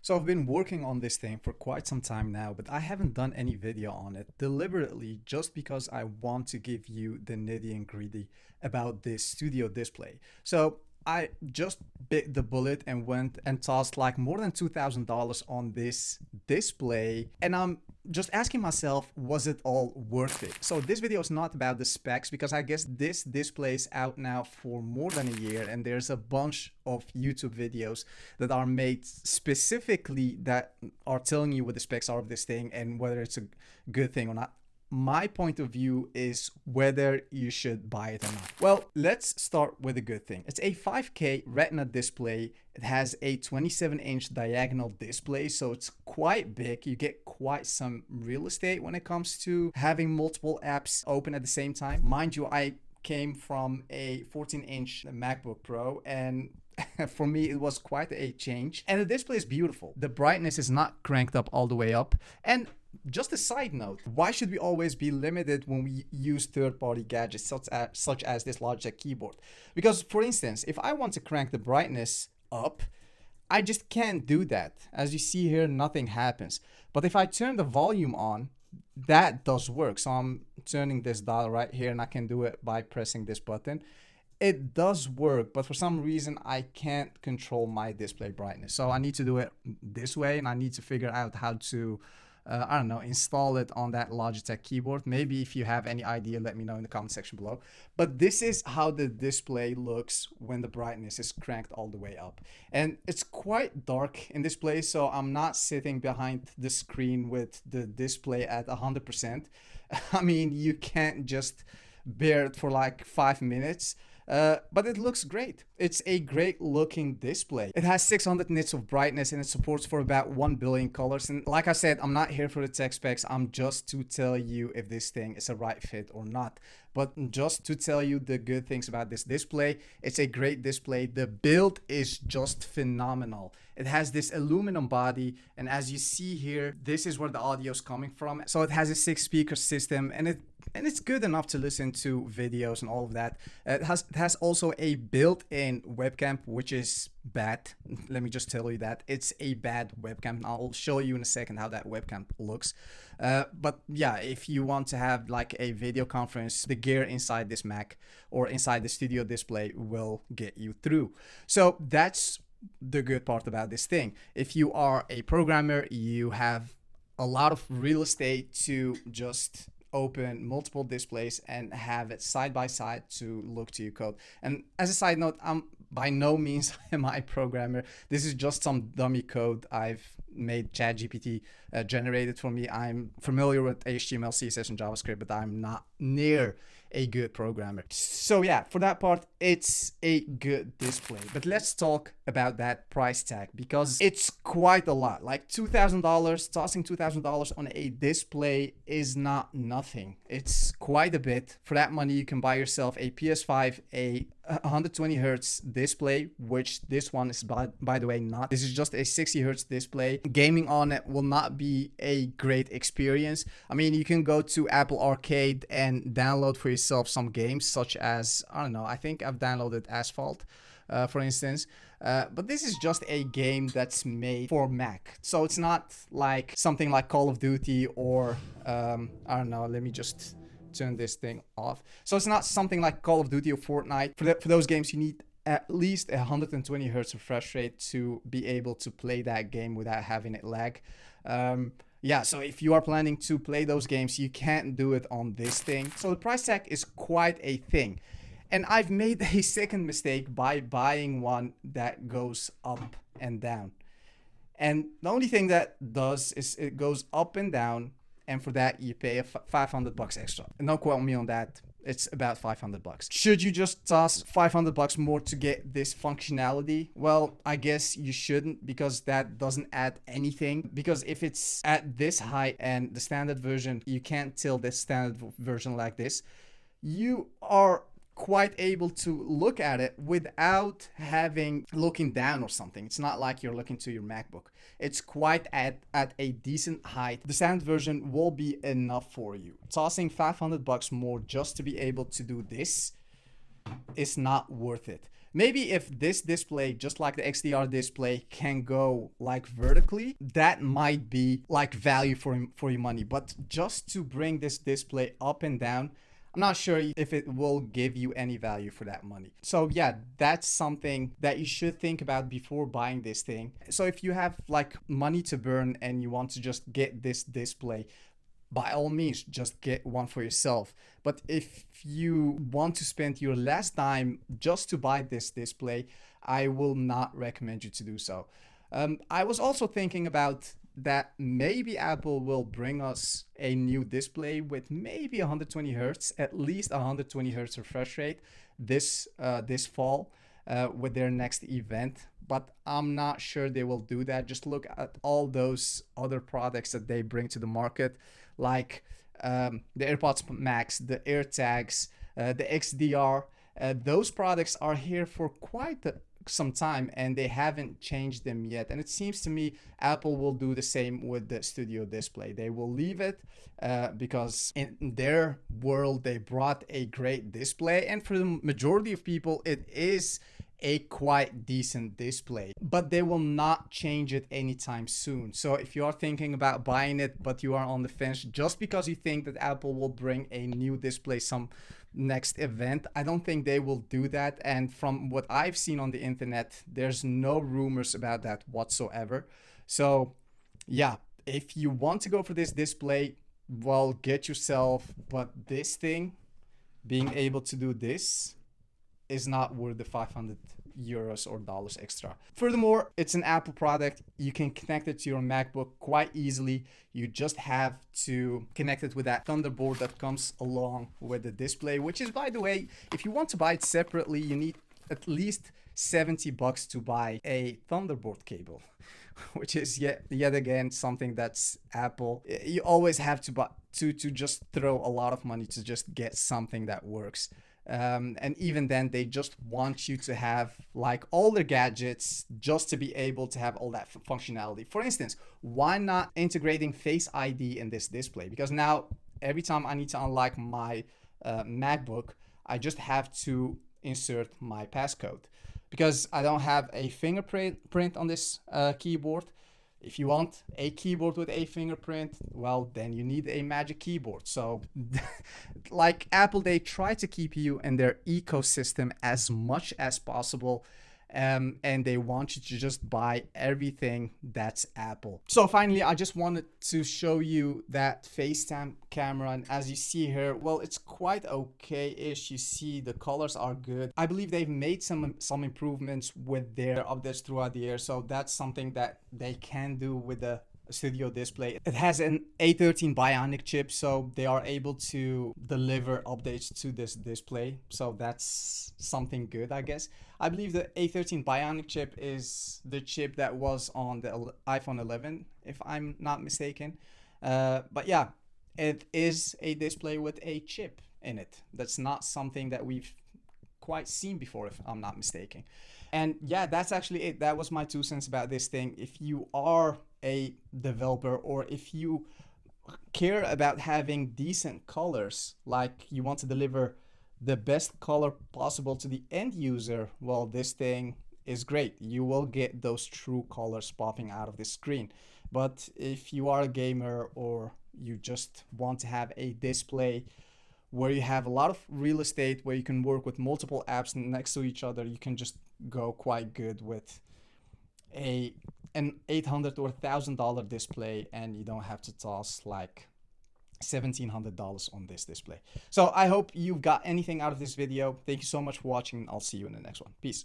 So I've been working on this thing for quite some time now, but I haven't done any video on it deliberately just because I want to give you the nitty and gritty about this studio display. So I just bit the bullet and went and tossed like more than $2,000 on this display, and I'm just asking myself, was it all worth it? So this video is not about the specs because I guess this display is out now for more than a year, and there's a bunch of YouTube videos that are made specifically that are telling you what the specs are of this thing and whether it's a good thing or not. My point of view is whether you should buy it or not. Well, let's start with a good thing. It's a 5K Retina display. It has a 27-inch diagonal display, so it's quite big. You get quite some real estate when it comes to having multiple apps open at the same time. Mind you, I came from a 14-inch MacBook Pro, and for me it was quite a change. And the display is beautiful. The brightness is not cranked up all the way up. And just a side note, why should we always be limited when we use third-party gadgets such as this Logitech keyboard? Because, for instance, if I want to crank the brightness up, I just can't do that. As you see here, nothing happens. But if I turn the volume on, that does work. So I'm turning this dial right here, and I can do it by pressing this button. It does work, but for some reason I can't control my display brightness. So I need to do it this way, and I need to figure out how to I don't know, install it on that Logitech keyboard. Maybe if you have any idea, let me know in the comment section below. But this is how the display looks when the brightness is cranked all the way up. And it's quite dark in this place, so I'm not sitting behind the screen with the display at 100%. I mean, you can't just bear it for like 5 minutes. But it looks great. It's a great looking display. It has 600 nits of brightness, and it supports for about 1 billion colors. And like I said, I'm not here for the tech specs. I'm just to tell you if this thing is a right fit or not. But just to tell you the good things about this display, it's a great display. The build is just phenomenal. It has this aluminum body, and as you see here, this is where the audio is coming from. So it has a 6-speaker system, and it's good enough to listen to videos and all of that. It has also a built-in webcam, which is bad. Let me just tell you that it's a bad webcam. I'll show you in a second how that webcam looks. But yeah, if you want to have like a video conference, the gear inside this Mac or inside the studio display will get you through. So that's the good part about this thing. If you are a programmer, you have a lot of real estate to just open multiple displays and have it side by side to look to your code. And as a side note, I'm by no means am I a programmer. This is just some dummy code I've made ChatGPT generated for me. I'm familiar with HTML, CSS, and JavaScript, but I'm not near a good programmer. So yeah, for that part, it's a good display. But let's talk about that price tag, because it's quite a lot. Like $2,000, tossing $2,000 on a display is not nothing. It's quite a bit. For that money, you can buy yourself a PS5, a 120 hertz display, which this one is by the way not. This is just a 60 hertz display. Gaming on it will not be a great experience. I mean, you can go to Apple Arcade and download for yourself some games such as, I don't know, I think I've downloaded Asphalt, for instance. But this is just a game that's made for Mac. So it's not like something like Call of Duty or, I don't know, let me just turn this thing off. So it's not something like Call of Duty or Fortnite. For those games, you need at least 120 hertz refresh rate to be able to play that game without having it lag. Yeah, so if you are planning to play those games, you can't do it on this thing. So the price tag is quite a thing. And I've made a second mistake by buying one that goes up and down. And the only thing that does is it goes up and down, and for that you pay $500 extra. And don't quote me on that. It's about $500. Should you just toss $500 more to get this functionality? Well, I guess you shouldn't, because that doesn't add anything. Because if it's at this height and the standard version, you can't tilt this standard version like this, you are quite able to look at it without looking down or something. It's not like you're looking to your MacBook. It's quite at a decent height. The standard version will be enough for you. Tossing $500 more just to be able to do this is not worth it. Maybe if this display, just like the XDR display, can go like vertically, that might be like value for your money. But just to bring this display up and down, I'm not sure if it will give you any value for that money. So yeah, that's something that you should think about before buying this thing. So if you have like money to burn and you want to just get this display, by all means, just get one for yourself. But if you want to spend your last dime just to buy this display, I will not recommend you to do so. I was also thinking about that maybe Apple will bring us a new display with maybe 120 hertz, at least 120 hertz refresh rate this fall with their next event. But I'm not sure they will do that. Just look at all those other products that they bring to the market, like the AirPods Max, the AirTags, the XDR. Those products are here for quite some time and they haven't changed them yet. And it seems to me Apple will do the same with the Studio Display. They will leave it because in their world they brought a great display, and for the majority of people it is a quite decent display, but they will not change it anytime soon. So if you are thinking about buying it but you are on the fence just because you think that Apple will bring a new display some next event, I don't think they will do that. And from what I've seen on the internet, there's no rumors about that whatsoever. So yeah, if you want to go for this display, well, get yourself, but this thing, being able to do this, is not worth the 500 euros or dollars extra. Furthermore, it's an Apple product. You can connect it to your MacBook quite easily. You just have to connect it with that Thunderbolt that comes along with the display, which is, by the way, if you want to buy it separately, you need at least $70 to buy a Thunderbolt cable, which is yet again something that's Apple. You always have to buy to just throw a lot of money to just get something that works. And even then they just want you to have like all their gadgets just to be able to have all that functionality. For instance, why not integrating Face ID in this display? Because now every time I need to unlock my MacBook, I just have to insert my passcode because I don't have a fingerprint on this keyboard. If you want a keyboard with a fingerprint, well, then you need a Magic Keyboard. So like Apple, they try to keep you in their ecosystem as much as possible. And they want you to just buy everything that's Apple. So finally, I just wanted to show you that FaceTime camera. And as you see here, well, it's quite okay-ish. You see the colors are good. I believe they've made some improvements with their updates throughout the year. So that's something that they can do with the Studio Display. It has an A13 Bionic chip, so they are able to deliver updates to this display. So that's something good, I guess. I believe the A13 Bionic chip is the chip that was on the iPhone 11, if I'm not mistaken. But yeah, it is a display with a chip in it. That's not something that we've quite seen before, if I'm not mistaken. And yeah, that's actually it. That was my 2 cents about this thing. If you are a developer or if you care about having decent colors, like you want to deliver the best color possible to the end user, well, this thing is great. You will get those true colors popping out of the screen. But if you are a gamer or you just want to have a display where you have a lot of real estate, where you can work with multiple apps next to each other, you can just go quite good with an $800 or $1,000 display, and you don't have to toss like $1,700 on this display. So I hope you got anything out of this video. Thank you so much for watching. I'll see you in the next one. Peace.